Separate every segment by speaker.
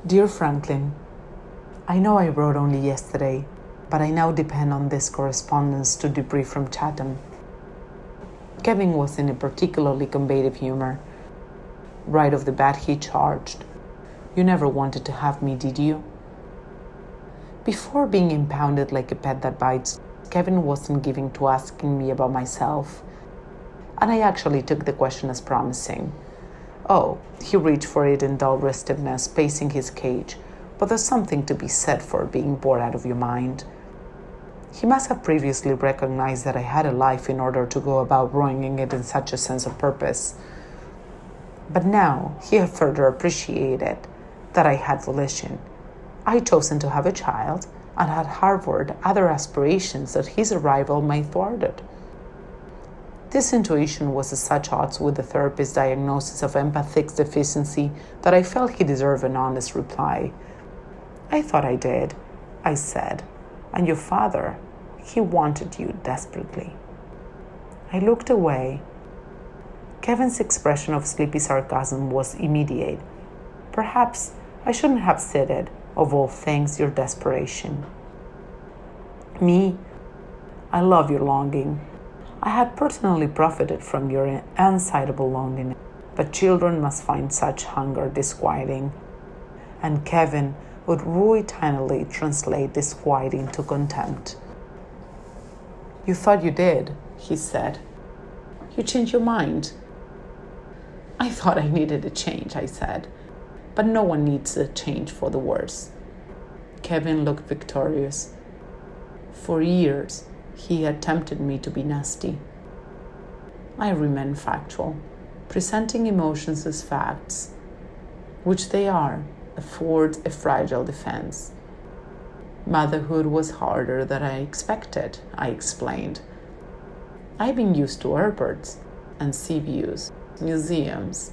Speaker 1: Dear Franklin, I know I wrote only yesterday, but I now depend on this correspondence to debrief from Chatham. Kevin was in a particularly combative humor. Right off the bat, he charged. You never wanted to have me, did you? Before being impounded like a pet that bites, Kevin wasn't giving to asking me about myself, and I actually took the question as promising. Oh, he reached for it in dull restiveness, pacing his cage, but there's something to be said for being bored out of your mind. He must have previously recognized that I had a life in order to go about ruining it in such a sense of purpose. But now he had further appreciated that I had volition. I had chosen to have a child and had harbored other aspirations that his arrival might thwarted. This intuition was at such odds with the therapist's diagnosis of empathic deficiency that I felt he deserved an honest reply. I thought I did, I said, and your father, he wanted you desperately. I looked away. Kevin's expression of sleepy sarcasm was immediate. Perhaps I shouldn't have said it, of all things, your desperation. Me, I love your longing. I had personally profited from your insatiable loneliness, but children must find such hunger disquieting. And Kevin would routinely translate disquieting to contempt. You thought you did, he said. You changed your mind. I thought I needed a change, I said. But no one needs a change for the worse. Kevin looked victorious. For years, he had tempted me to be nasty. I remained factual, presenting emotions as facts, which they are, affords a fragile defense. Motherhood was harder than I expected, I explained. I've been used to airports and sea views, museums.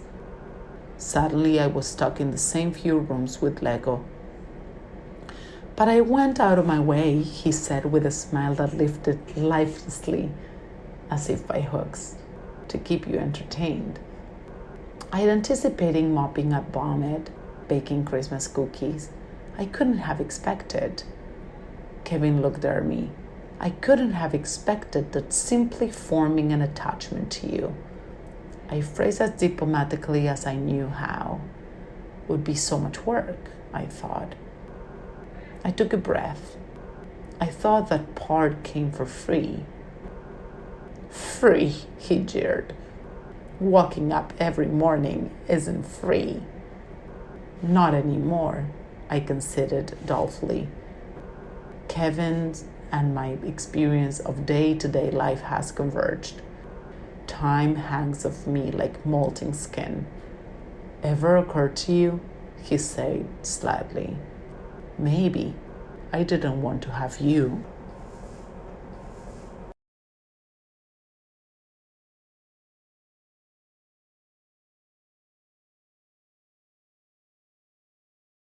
Speaker 1: Suddenly I was stuck in the same few rooms with Lego. But I went out of my way, he said with a smile that lifted lifelessly, as if by hooks, to keep you entertained. I had anticipated mopping up vomit, baking Christmas cookies. I couldn't have expected. Kevin looked at me. I couldn't have expected that simply forming an attachment to you, I phrased as diplomatically as I knew how, would be so much work, I thought. I took a breath. I thought that part came for free. Free, he jeered. Walking up every morning isn't free. Not anymore, I conceded dolefully. Kevin's and my experience of day-to-day life has converged. Time hangs off me like molting skin. Ever occurred to you? He said slightly. Maybe I didn't want to have you.